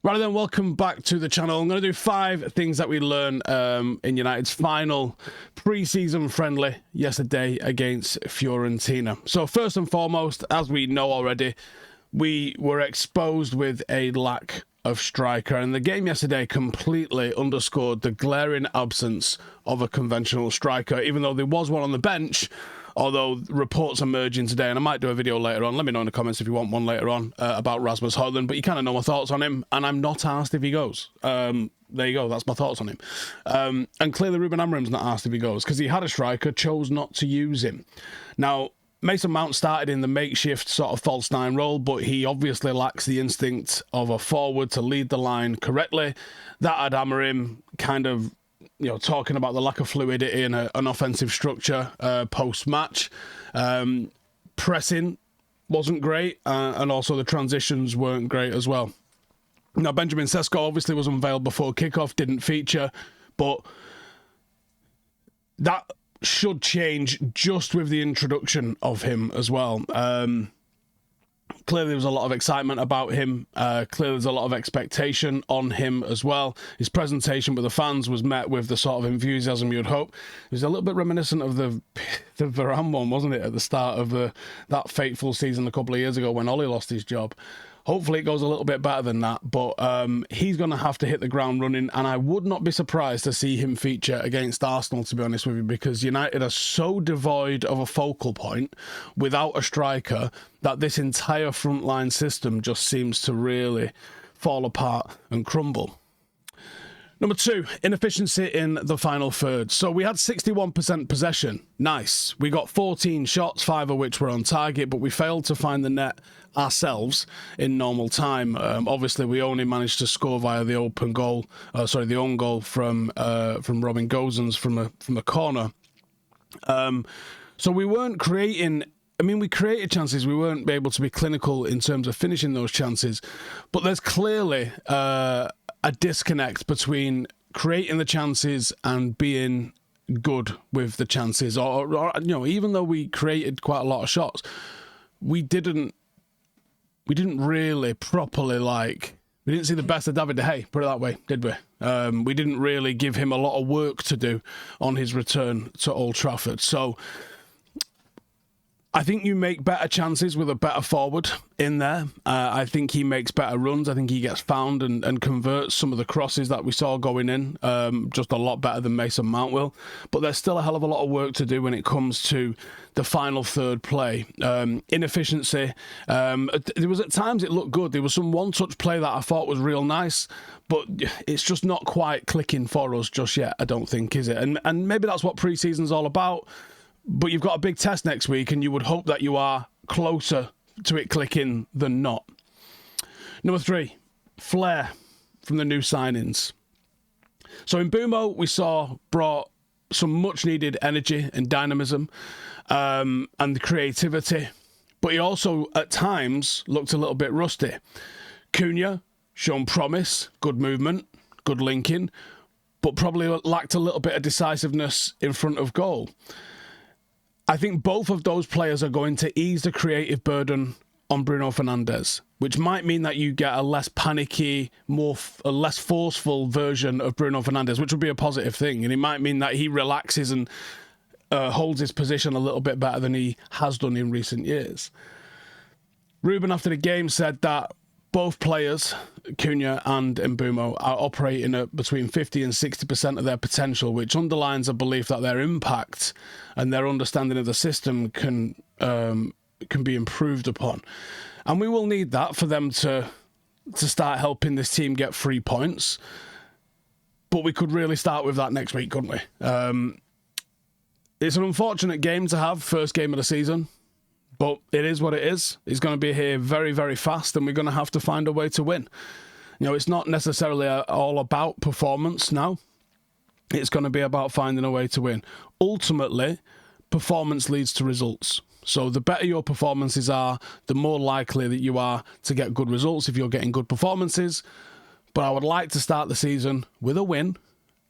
Right then, welcome back to the channel. I'm going to do 5 things that we learned in United's final pre-season friendly yesterday against Fiorentina. So first and foremost, as we know already, we were exposed with a lack of striker, and the game yesterday completely underscored the glaring absence of a conventional striker, even though there was one on the bench. Although reports emerging today, and I might do a video later on, let me know in the comments if you want one later on, about Rasmus Højlund, but you kind of know my thoughts on him, and I'm not asked if he goes. There you go, that's my thoughts on him. And clearly Ruben Amorim's not asked if he goes, because he had a striker, chose not to use him. Now, Mason Mount started in the makeshift sort of false nine role, but he obviously lacks the instinct of a forward to lead the line correctly. That had Amorim kind of, talking about the lack of fluidity in an offensive structure post-match. Pressing wasn't great, and also the transitions weren't great as well. Now, Benjamin Šeško obviously was unveiled before kickoff, didn't feature, but that should change just with the introduction of him as well. Clearly there was a lot of excitement about him. Clearly there's a lot of expectation on him as well. His presentation with the fans was met with the sort of enthusiasm you'd hope. It was a little bit reminiscent of the Varane one, wasn't it, at the start of that fateful season a couple of years ago when Ollie lost his job. Hopefully it goes a little bit better than that, but he's going to have to hit the ground running, and I would not be surprised to see him feature against Arsenal, to be honest with you, because United are so devoid of a focal point without a striker that this entire frontline system just seems to really fall apart and crumble. Number 2, inefficiency in the final third. So we had 61% possession. Nice. We got 14 shots, 5 of which were on target, but we failed to find the net ourselves in normal time. Obviously, we only managed to score via the own goal from Robin Gosens from a corner. So we weren't creating. I mean, we created chances. We weren't able to be clinical in terms of finishing those chances, but there's clearly a disconnect between creating the chances and being good with the chances. Or even though we created quite a lot of shots, we didn't really properly, we didn't see the best of David De Gea, put it that way, did we? We didn't really give him a lot of work to do on his return to Old Trafford. So I think you make better chances with a better forward in there. I think he makes better runs. I think he gets found and converts some of the crosses that we saw going in just a lot better than Mason Mount will. But there's still a hell of a lot of work to do when it comes to the final third play. Inefficiency. There was at times it looked good. There was some one-touch play that I thought was real nice, but it's just not quite clicking for us just yet, I don't think, is it? And maybe that's what pre-season's all about. But you've got a big test next week, and you would hope that you are closer to it clicking than not. Number 3, flair from the new signings. So in Mbeumo, we saw brought some much-needed energy and dynamism and creativity, but he also, at times, looked a little bit rusty. Cunha, shown promise, good movement, good linking, but probably lacked a little bit of decisiveness in front of goal. I think both of those players are going to ease the creative burden on Bruno Fernandes, which might mean that you get a less panicky, a less forceful version of Bruno Fernandes, which would be a positive thing. And it might mean that he relaxes and holds his position a little bit better than he has done in recent years. Ruben, after the game, said that both players, Cunha and Mbeumo, are operating at between 50 and 60% of their potential, which underlines a belief that their impact and their understanding of the system can be improved upon. And we will need that for them to start helping this team get 3 points. But we could really start with that next week, couldn't we? It's an unfortunate game to have, first game of the season. But it is what it is. He's going to be here very, very fast, and we're going to have to find a way to win. It's not necessarily all about performance now. It's going to be about finding a way to win. Ultimately, performance leads to results. So the better your performances are, the more likely that you are to get good results if you're getting good performances. But I would like to start the season with a win,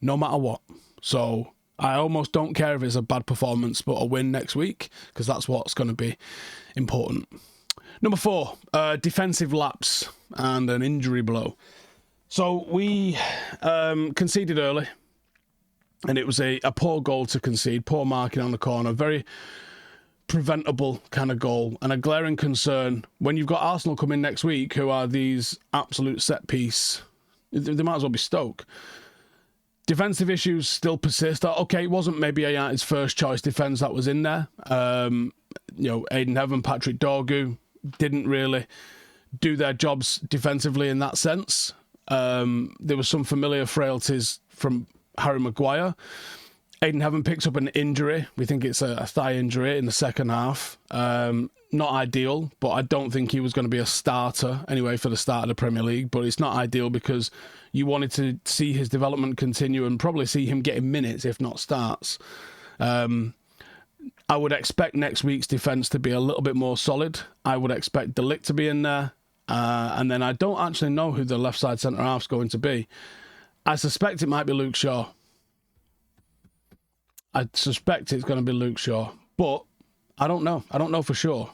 no matter what. So I almost don't care if it's a bad performance, but a win next week, because that's what's going to be important. Number 4, defensive lapse and an injury blow. So we conceded early, and it was a poor goal to concede, poor marking on the corner, very preventable kind of goal, and a glaring concern when you've got Arsenal coming next week, who are these absolute set piece. They might as well be Stoke. Defensive issues still persist. Okay, it wasn't maybe United's first choice defence that was in there. Ayden Heaven, Patrick Dorgu didn't really do their jobs defensively in that sense. There was some familiar frailties from Harry Maguire. Ayden Heaven picks up an injury. We think it's a thigh injury in the second half. Not ideal, but I don't think he was going to be a starter anyway for the start of the Premier League. But it's not ideal because you wanted to see his development continue and probably see him getting minutes, if not starts. I would expect next week's defence to be a little bit more solid. I would expect De Ligt to be in there. And then I don't actually know who the left side centre-half's going to be. I suspect it might be Luke Shaw. I suspect it's going to be Luke Shaw. But I don't know. I don't know for sure.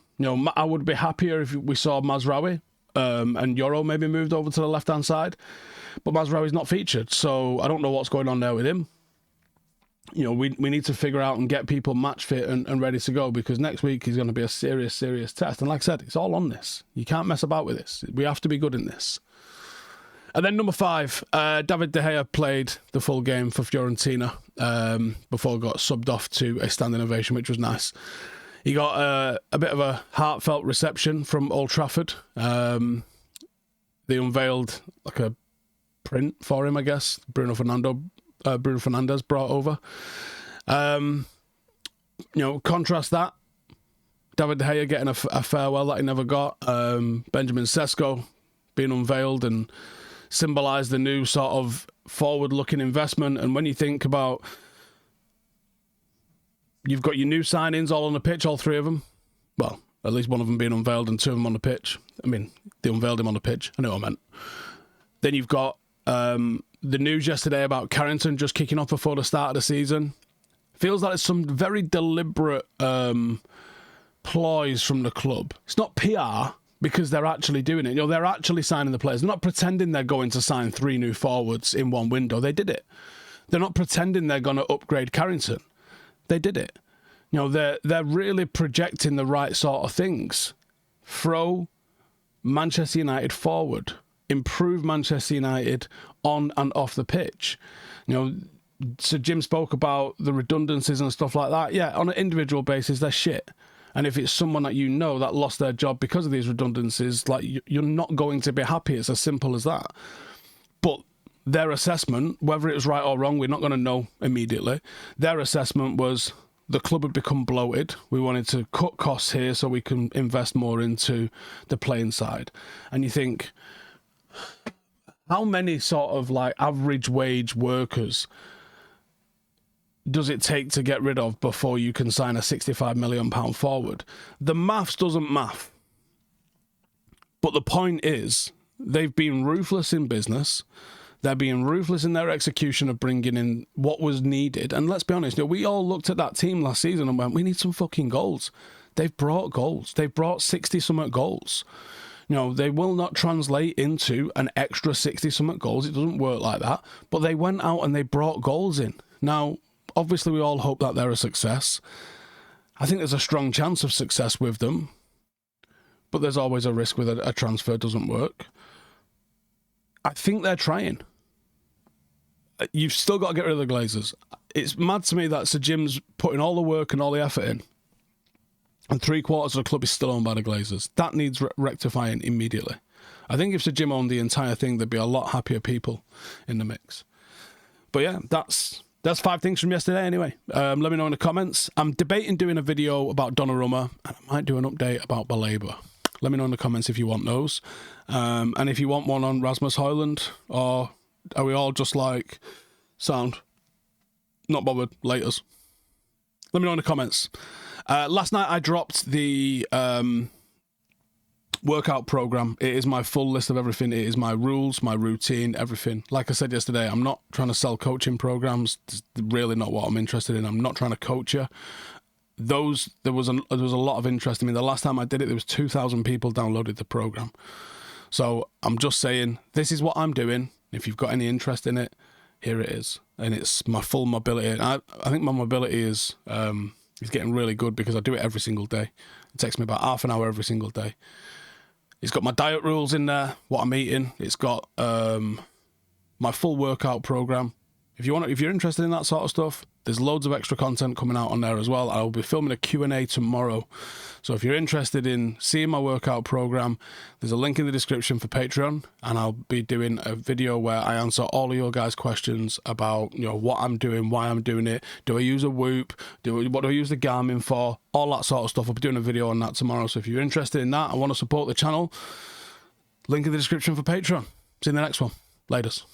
I would be happier if we saw Mazraoui and Yoro maybe moved over to the left-hand side. But Mazraoui's not featured, so I don't know what's going on there with him. We need to figure out and get people match fit and ready to go, because next week is going to be a serious, serious test. And like I said, it's all on this. You can't mess about with this. We have to be good in this. And then number 5, David De Gea played the full game for Fiorentina before got subbed off to a standing ovation, which was nice. He got a bit of a heartfelt reception from Old Trafford. They unveiled like a print for him, I guess. Bruno Fernandes brought over. Contrast that. David De Gea getting a farewell that he never got. Benjamin Šeško being unveiled and symbolised the new sort of forward-looking investment. And when you think about, you've got your new signings all on the pitch, all 3 of them. Well, at least one of them being unveiled and 2 of them on the pitch. I mean, they unveiled him on the pitch. I know what I meant. Then you've got the news yesterday about Carrington just kicking off before the start of the season. Feels like it's some very deliberate ploys from the club. It's not PR, because they're actually doing it. They're actually signing the players. They're not pretending they're going to sign 3 new forwards in one window. They did it. They're not pretending they're going to upgrade Carrington. They did it. They're really projecting the right sort of things. Throw Manchester United forward. Improve Manchester United on and off the pitch. So Jim spoke about the redundancies and stuff like that. Yeah, on an individual basis, they're shit. And if it's someone that that lost their job because of these redundancies, like, you're not going to be happy. It's as simple as that. But their assessment, whether it was right or wrong, we're not going to know immediately. Their assessment was the club had become bloated. We wanted to cut costs here so we can invest more into the playing side. And you think, how many sort of like average wage workers does it take to get rid of before you can sign a £65 million forward? The maths doesn't math. But the point is, they've been ruthless in business. They're being ruthless in their execution of bringing in what was needed. And let's be honest, we all looked at that team last season and went, we need some fucking goals. They've brought goals. They've brought 60-something goals. They will not translate into an extra 60-something goals. It doesn't work like that. But they went out and they brought goals in. Now, obviously, we all hope that they're a success. I think there's a strong chance of success with them. But there's always a risk with a transfer doesn't work. I think they're trying. You've still got to get rid of the Glazers. It's mad to me that Sir Jim's putting all the work and all the effort in, and 3/4 of the club is still owned by the Glazers. That needs rectifying immediately. I think if Sir Jim owned the entire thing, there'd be a lot happier people in the mix. But yeah, that's 5 things from yesterday anyway. Let me know in the comments. I'm debating doing a video about Donnarumma, and I might do an update about Baleba. Let me know in the comments if you want those. And if you want one on Rasmus Højlund, or are we all just like, sound, not bothered, laters? Let me know in the comments. Last night I dropped the workout program. It is my full list of everything. It is my rules, my routine, everything. Like I said yesterday, I'm not trying to sell coaching programs. It's really not what I'm interested in. I'm not trying to coach you. There was a lot of interest. I mean, the last time I did it, there was 2,000 people downloaded the program. So I'm just saying, this is what I'm doing. If you've got any interest in it, here it is. And it's my full mobility. And I think my mobility is getting really good because I do it every single day. It takes me about half an hour every single day. It's got my diet rules in there, what I'm eating. It's got my full workout program. If you're interested in that sort of stuff, there's loads of extra content coming out on there as well. I'll be filming a Q&A tomorrow. So if you're interested in seeing my workout program, there's a link in the description for Patreon, and I'll be doing a video where I answer all of your guys' questions about, you know, what I'm doing, why I'm doing it. Do I use a Whoop? What do I use the Garmin for? All that sort of stuff. I'll be doing a video on that tomorrow. So if you're interested in that and want to support the channel, link in the description for Patreon. See you in the next one. Laters.